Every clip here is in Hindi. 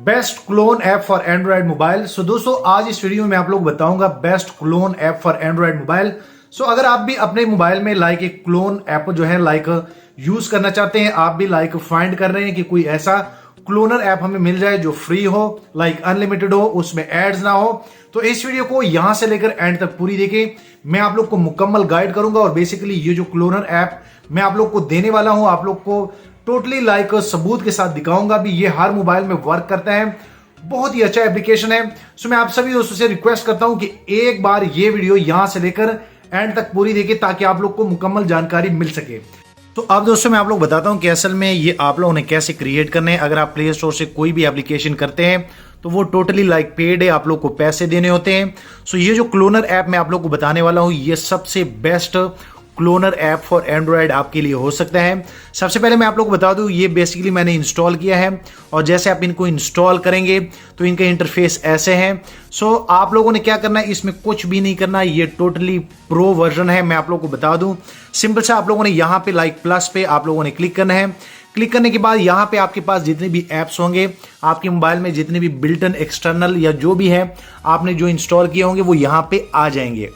Best clone app for Android mobile. So दोस्तों आज इस वीडियो में आप लोग बताऊंगा best clone app for Android mobile. So अगर आप भी अपने मोबाइल में एक क्लोन ऐप जो है यूज करना चाहते हैं, आप भी फाइंड कर रहे हैं कि कोई ऐसा क्लोनर ऐप हमें मिल जाए जो फ्री हो, अनलिमिटेड हो, उसमें एड्स ना हो, तो इस वीडियो को यहां से लेकर एंड तक पूरी देखें। मैं आप लोग को मुकम्मल गाइड करूंगा और बेसिकली ये जो क्लोनर ऐप मैं आप लोग को देने वाला हूं, आप लोग को टोटली सबूत के साथ दिखाऊंगा भी ये हर मोबाइल में वर्क करता है। बहुत ही अच्छा एप्लीकेशन है। सो मैं आप सभी दोस्तों से रिक्वेस्ट करता हूं कि एक बार ये वीडियो यहां से लेकर एंड तक पूरी देखें ताकि आप लोग को मुकम्मल जानकारी मिल सके। तो अब दोस्तों मैं आप लोग बताता हूं कि असल में ये आप लोगों ने कैसे क्रिएट करने हैं। अगर आप प्ले स्टोर से कोई भी एप्लीकेशन करते हैं तो वो टोटली पेड है, आप लोग को पैसे देने होते हैं। सो ये जो क्लोनर ऐप मैं आप लोग को बताने वाला हूं, ये सबसे best cloner app for Android आपके लिए हो सकता है। सबसे पहले मैं आप लोग को बता दूं, ये बेसिकली मैंने इंस्टॉल किया है और जैसे आप इनको इंस्टॉल करेंगे तो इनका इंटरफेस ऐसे है। सो आप लोगों ने क्या करना है, इसमें कुछ भी नहीं करना, ये टोटली प्रो वर्जन है। मैं आप लोग को बता दूं, सिंपल सा आप लोगों ने यहाँ पे प्लस पे आप लोगों ने क्लिक करना है। क्लिक करने के बाद यहाँ पे आपके पास जितने भी ऐप्स होंगे आपके मोबाइल में, जितने भी बिल्ट इन एक्सटर्नल या जो भी है आपने जो इंस्टॉल किए होंगे वो यहाँ पे आ जाएंगे।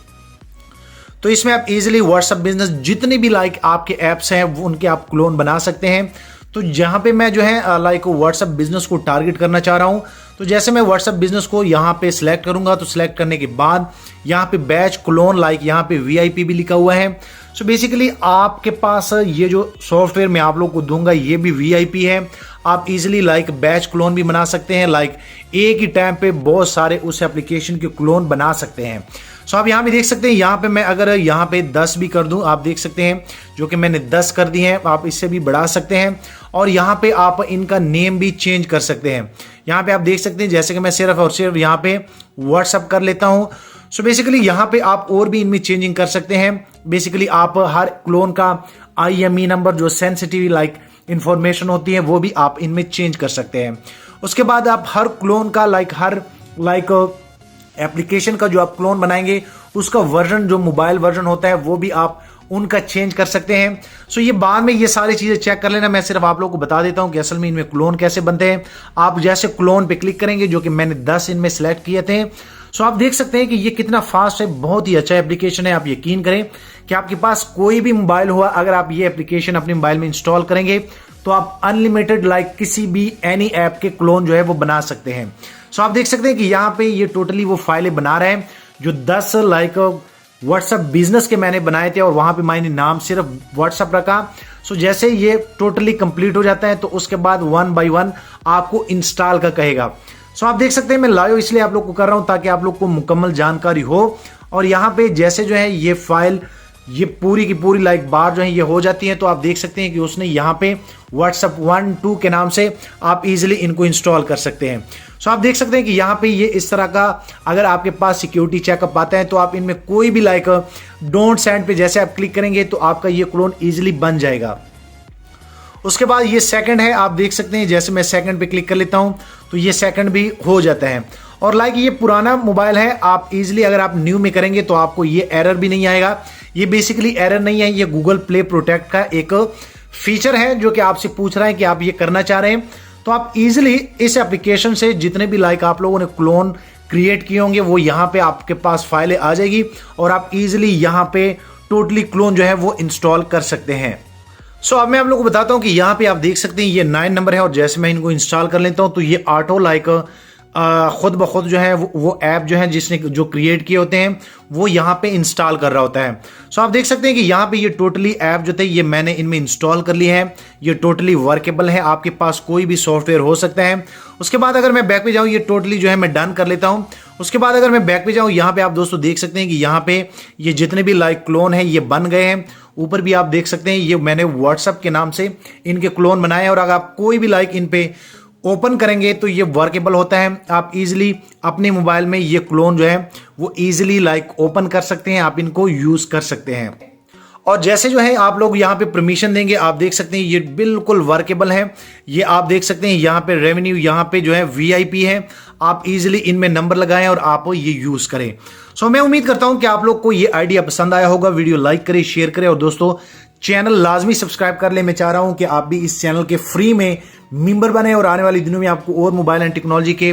तो इसमें आप इजीली व्हाट्सएप बिजनेस जितने भी आपके ऐप्स हैं वो उनके आप क्लोन बना सकते हैं। तो जहां पे मैं जो है व्हाट्सएप बिजनेस को टारगेट करना चाह रहा हूं, तो जैसे मैं व्हाट्सएप बिजनेस को यहां पे सिलेक्ट करूंगा तो सिलेक्ट करने के बाद यहां पे बैच क्लोन यहां पे वीआईपी भी लिखा हुआ है। सो बेसिकली आपके पास ये जो सॉफ्टवेयर मैं आप लोग को दूंगा ये भी वीआईपी है। आप इजीली बैच क्लोन भी बना सकते हैं, एक ही टाइम पे बहुत सारे उस एप्लीकेशन के क्लोन बना सकते हैं। सो आप यहाँ पे देख सकते हैं, यहाँ पे मैं अगर यहाँ पे 10 भी कर दूं, आप देख सकते हैं जो कि मैंने 10 कर दिए हैं। आप इससे भी बढ़ा सकते हैं और यहाँ पे आप इनका नेम भी चेंज कर सकते हैं। यहाँ पे आप देख सकते हैं जैसे कि मैं सिर्फ और सिर्फ यहाँ पे व्हाट्सएप कर लेता हूँ। सो बेसिकली यहाँ पे आप और भी इनमें चेंजिंग कर सकते हैं। बेसिकली आप हर क्लोन का IME नंबर जो सेंसिटिव इंफॉर्मेशन होती है वो भी आप इनमें चेंज कर सकते हैं। उसके बाद आप हर क्लोन का हर एप्लीकेशन का जो आप क्लोन बनाएंगे उसका वर्जन जो मोबाइल वर्जन होता है वो भी आप उनका चेंज कर सकते हैं। सो ये बाद में ये सारी चीजें चेक कर लेना, मैं सिर्फ आप लोगों को बता देता हूं कि असल में इनमें क्लोन कैसे बनते हैं। आप जैसे क्लोन पे क्लिक करेंगे जो कि मैंने 10 इनमें सिलेक्ट किए थे। सो आप देख सकते हैं कि ये कितना फास्ट है, बहुत ही अच्छा एप्लीकेशन है। आप यकीन करें कि आपके पास कोई भी मोबाइल हुआ, अगर आप ये एप्लीकेशन अपने मोबाइल में इंस्टॉल करेंगे तो आप अनलिमिटेड किसी भी एनी ऐप के क्लोन जो है वो बना सकते हैं। सो आप देख सकते हैं कि यहाँ पे ये टोटली वो फाइलें बना रहे हैं जो 10 व्हाट्सएप बिजनेस के मैंने बनाए थे और वहां पे मैंने नाम सिर्फ व्हाट्सएप रखा। सो जैसे ये टोटली कंप्लीट हो जाता है तो उसके बाद 1 बाय 1 आपको इंस्टॉल का कहेगा। सो आप देख सकते हैं मैं लाइव इसलिए आप लोग को कर रहा हूं ताकि आप लोग को मुकम्मल जानकारी हो। और यहाँ पे जैसे जो है ये फाइल ये पूरी की पूरी बार जो है ये हो जाती है तो आप देख सकते हैं कि उसने यहाँ पे व्हाट्सएप 1 2 के नाम से आप इजीली इनको इंस्टॉल कर सकते हैं। सो आप देख सकते हैं कि यहाँ पे ये इस तरह का अगर आपके पास सिक्योरिटी चेकअप आता है तो आप इनमें कोई भी डोंट सेंड पे जैसे आप क्लिक करेंगे तो आपका ये क्लोन इजीली बन जाएगा। उसके बाद ये सेकंड है, आप देख सकते हैं जैसे मैं सेकंड पे क्लिक कर लेता हूं तो ये सेकंड भी हो जाता है। और ये पुराना मोबाइल है, आप इजीली अगर आप न्यू में करेंगे तो आपको ये एरर भी नहीं आएगा। ये बेसिकली एरर नहीं है, ये गूगल प्ले प्रोटेक्ट का एक फीचर है जो कि आपसे पूछ रहा है कि आप ये करना चाह रहे हैं। तो आप इजीली इस एप्लीकेशन से जितने भी आप लोगों ने क्लोन क्रिएट किए होंगे वो यहाँ पे आपके पास फाइलें आ जाएगी और आप इजीली यहाँ पे टोटली क्लोन जो है वो इंस्टॉल कर सकते हैं। सो अब मैं आप लोगों को बताता हूं कि यहाँ पे आप देख सकते हैं ये 9 नंबर है और जैसे मैं इनको इंस्टॉल कर लेता हूं तो ये ऑटो खुद ब खुद जो है वो ऐप जो है जिसने जो क्रिएट किए होते हैं वो यहाँ पे इंस्टॉल कर रहा होता है। सो आप देख सकते हैं कि यहाँ पे ये टोटली ऐप जो थे ये मैंने इनमें इंस्टॉल कर लिए हैं। ये टोटली वर्केबल है, आपके पास कोई भी सॉफ्टवेयर हो सकता है। उसके बाद अगर मैं बैक पे जाऊँ, ये टोटली जो है मैं डन कर लेता हूँ। उसके बाद अगर मैं बैक पे जाऊँ, यहाँ पे आप दोस्तों देख सकते हैं कि यहाँ पे ये जितने भी क्लोन है ये बन गए हैं। ऊपर भी आप देख सकते हैं ये मैंने व्हाट्सएप के नाम से इनके क्लोन बनाए और अगर आप कोई भी इन पे ओपन करेंगे तो ये वर्केबल होता है। आप इजीली अपने मोबाइल में ये क्लोन जो है वो इजीली ओपन कर सकते हैं, आप इनको यूज कर सकते हैं। और जैसे जो है आप लोग यहाँ पे परमिशन देंगे, आप देख सकते हैं ये बिल्कुल वर्केबल है। ये आप देख सकते हैं यहाँ पे रेवेन्यू, यहाँ पे जो है VIP है। आप इजीली इनमें नंबर लगाएं और आप ये यूज करें। सो मैं उम्मीद करता हूं कि आप लोग को ये आइडिया पसंद आया होगा। वीडियो लाइक करें, शेयर करें और दोस्तों चैनल लाजमी सब्सक्राइब कर ले। मैं चाह रहा हूं कि आप भी इस चैनल के फ्री में मेंबर बने और आने वाले दिनों में आपको और मोबाइल एंड टेक्नोलॉजी के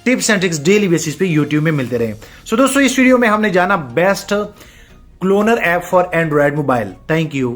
tips and tricks daily basis पे यूट्यूब में मिलते रहे। सो दोस्तों, इस वीडियो में हमने जाना best cloner app for Android mobile. Thank you.